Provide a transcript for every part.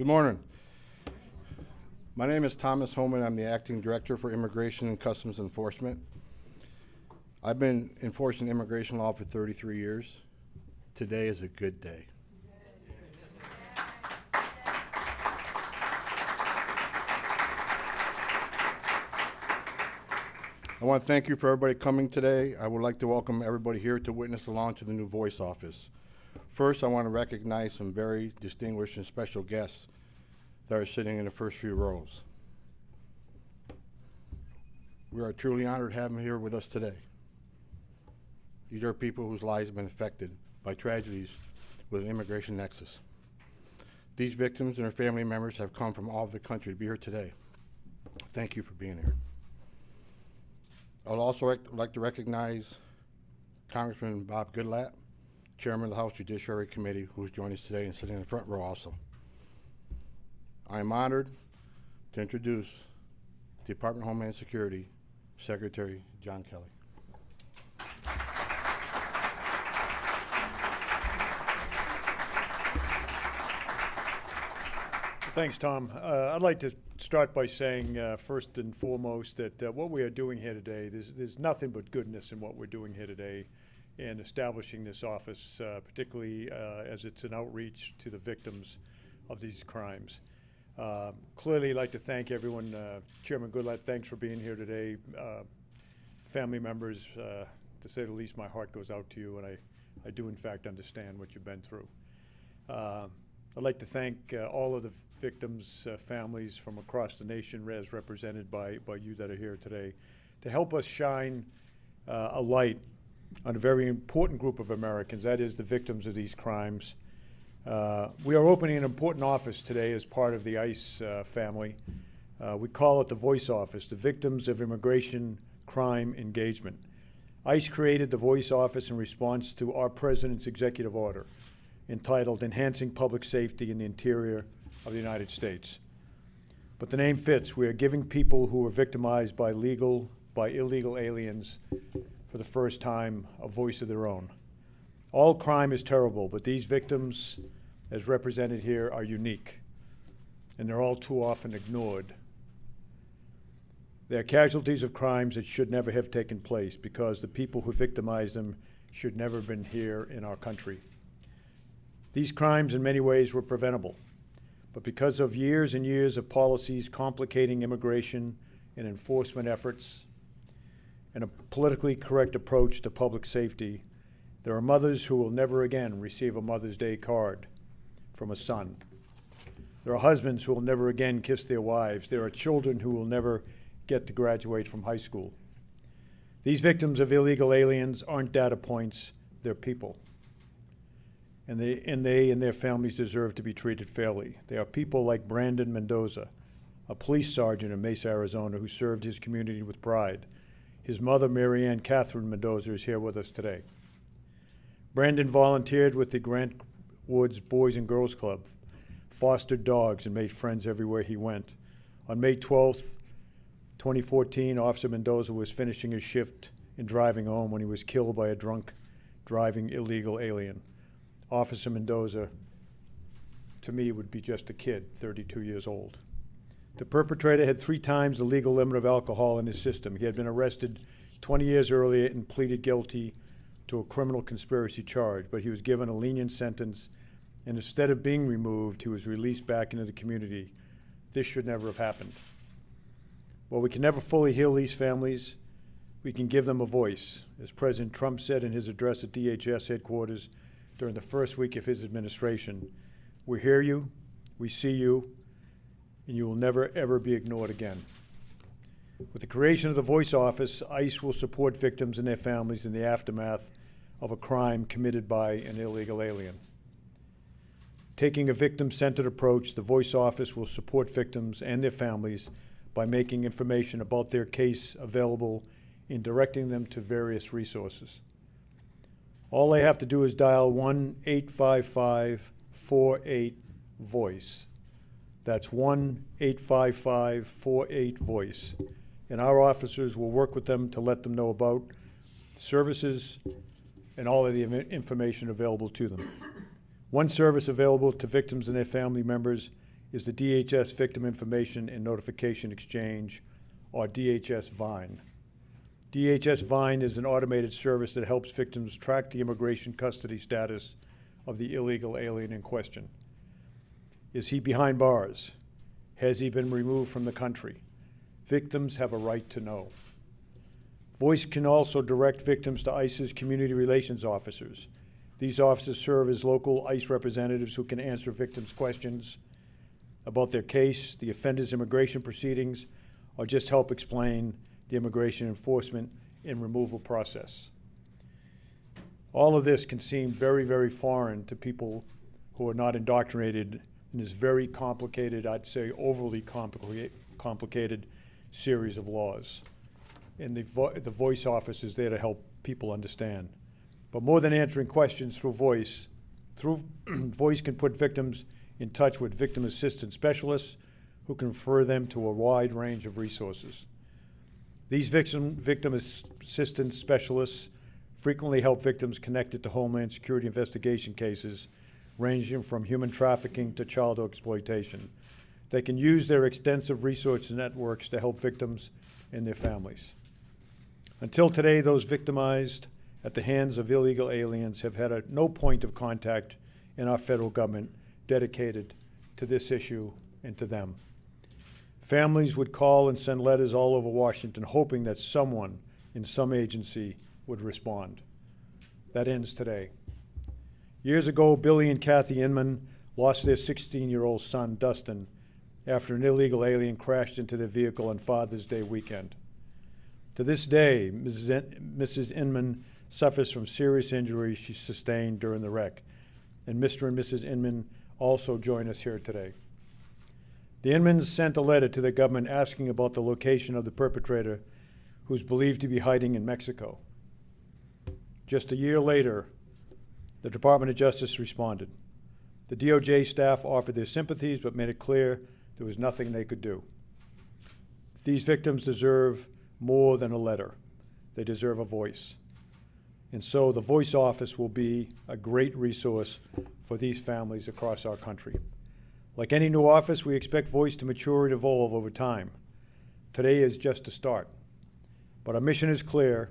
Good morning. My name is Thomas Homeland. I'm the Acting Director for Immigration and Customs Enforcement. I've been enforcing immigration law for 33 years. Today is a good day. I want to thank you for everybody coming today. I would like to welcome everybody here to witness the launch of the new voice office. First, I want to recognize some very distinguished and special guests that are sitting in the first few rows. We are truly honored to have them here with us today. These are people whose lives have been affected by tragedies with an immigration nexus. These victims and their family members have come from all over the country to be here today. Thank you for being here. I would also like to recognize Congressman Bob Goodlatte, Chairman of the House Judiciary Committee, who is joining us today and sitting in the front row also. I am honored to introduce the Department of Homeland Security Secretary John Kelly. Thanks, Tom. I'd like to start by saying, first and foremost, that what we are doing here today, there's nothing but goodness in what we're doing here today in establishing this office, particularly as it's an outreach to the victims of these crimes. Clearly, I'd like to thank everyone. Chairman Goodlatte, thanks for being here today. Family members, to say the least, my heart goes out to you, and I do, in fact, understand what you've been through. I'd like to thank all of the victims' families from across the nation, as represented by you that are here today, to help us shine a light on a very important group of Americans, that is the victims of these crimes. We are opening an important office today as part of the ICE family. We call it the Voice Office, the Victims of Immigration Crime Engagement. ICE created the Voice Office in response to our President's executive order entitled Enhancing Public Safety in the Interior of the United States. But the name fits. We are giving people who are victimized by illegal aliens for the first time a voice of their own. All crime is terrible, but these victims, as represented here, are unique, and they're all too often ignored. They're casualties of crimes that should never have taken place because the people who victimized them should never have been here in our country. These crimes in many ways were preventable, but because of years and years of policies complicating immigration and enforcement efforts and a politically correct approach to public safety, there are mothers who will never again receive a Mother's Day card from a son. There are husbands who will never again kiss their wives. There are children who will never get to graduate from high school. These victims of illegal aliens aren't data points, they're people. And they and their families deserve to be treated fairly. They are people like Brandon Mendoza, a police sergeant in Mesa, Arizona, who served his community with pride. His mother, Mary Ann Catherine Mendoza, is here with us today. Brandon volunteered with the Grant Woods Boys and Girls Club, fostered dogs, and made friends everywhere he went. On May 12th, 2014, Officer Mendoza was finishing his shift and driving home when he was killed by a drunk driving illegal alien. Officer Mendoza, to me, would be just a kid, 32 years old. The perpetrator had 3 times the legal limit of alcohol in his system. He had been arrested 20 years earlier and pleaded guilty to a criminal conspiracy charge, but he was given a lenient sentence, and instead of being removed, he was released back into the community. This should never have happened. While we can never fully heal these families, we can give them a voice. As President Trump said in his address at DHS headquarters during the first week of his administration, we hear you, we see you, and you will never, ever be ignored again. With the creation of the Voice Office, ICE will support victims and their families in the aftermath of a crime committed by an illegal alien. Taking a victim-centered approach, the Voice Office will support victims and their families by making information about their case available and directing them to various resources. All they have to do is dial 1-855-48-VOICE. That's 1-855-48-VOICE. And our officers will work with them to let them know about services and all of the information available to them. One service available to victims and their family members is the DHS Victim Information and Notification Exchange, or DHS VINE. DHS VINE is an automated service that helps victims track the immigration custody status of the illegal alien in question. Is he behind bars? Has he been removed from the country? Victims have a right to know. Voice can also direct victims to ICE's community relations officers. These officers serve as local ICE representatives who can answer victims' questions about their case, the offender's immigration proceedings, or just help explain the immigration enforcement and removal process. All of this can seem very, very foreign to people who are not indoctrinated in this very complicated, I'd say overly complicated series of laws. And the voice office is there to help people understand. But more than answering questions through voice can put victims in touch with victim assistance specialists who can refer them to a wide range of resources. These victim assistance specialists frequently help victims connected to Homeland Security investigation cases ranging from human trafficking to child exploitation. They can use their extensive resource networks to help victims and their families. Until today, those victimized at the hands of illegal aliens have had no point of contact in our federal government dedicated to this issue and to them. Families would call and send letters all over Washington hoping that someone in some agency would respond. That ends today. Years ago, Billy and Kathy Inman lost their 16-year-old son, Dustin, after an illegal alien crashed into their vehicle on Father's Day weekend. To this day, Mrs. Inman suffers from serious injuries she sustained during the wreck, and Mr. and Mrs. Inman also join us here today. The Inmans sent a letter to the government asking about the location of the perpetrator, who's believed to be hiding in Mexico. Just a year later, the Department of Justice responded. The DOJ staff offered their sympathies but made it clear there was nothing they could do. These victims deserve more than a letter. They deserve a voice. And so the Voice Office will be a great resource for these families across our country. Like any new office, we expect Voice to mature and evolve over time. Today is just a start. But our mission is clear,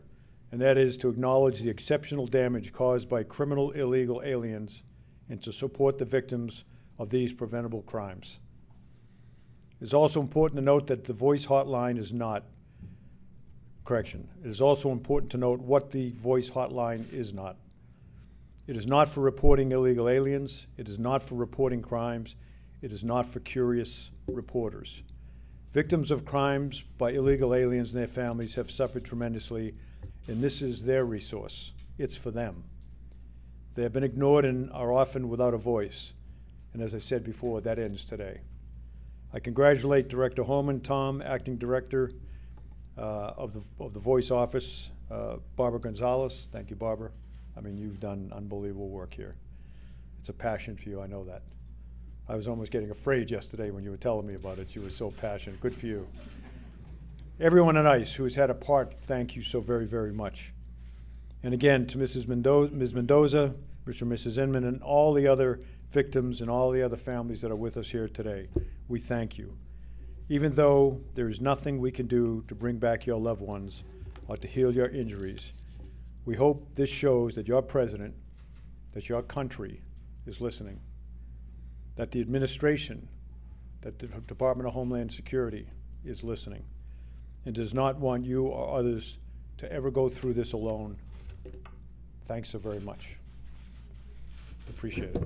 and that is to acknowledge the exceptional damage caused by criminal illegal aliens and to support the victims of these preventable crimes. It is also important to note that the Voice Hotline is not, correction, it is also important to note what the Voice Hotline is not. It is not for reporting illegal aliens. It is not for reporting crimes. It is not for curious reporters. Victims of crimes by illegal aliens and their families have suffered tremendously, and this is their resource. It's for them. They have been ignored and are often without a voice. And as I said before, that ends today. I congratulate Director Holman, Tom, Acting Director of the Voice Office, Barbara Gonzalez. Thank you, Barbara. I mean, you've done unbelievable work here. It's a passion for you, I know that. I was almost getting afraid yesterday when you were telling me about it. You were so passionate. Good for you. Everyone at ICE who has had a part, thank you so very, very much. And again, to Ms. Mendoza, Mr. and Mrs. Inman, and all the other victims and all the other families that are with us here today, we thank you. Even though there is nothing we can do to bring back your loved ones or to heal your injuries, we hope this shows that your president, that your country is listening, that the administration, that the Department of Homeland Security is listening and does not want you or others to ever go through this alone. Thanks so very much. Appreciate it.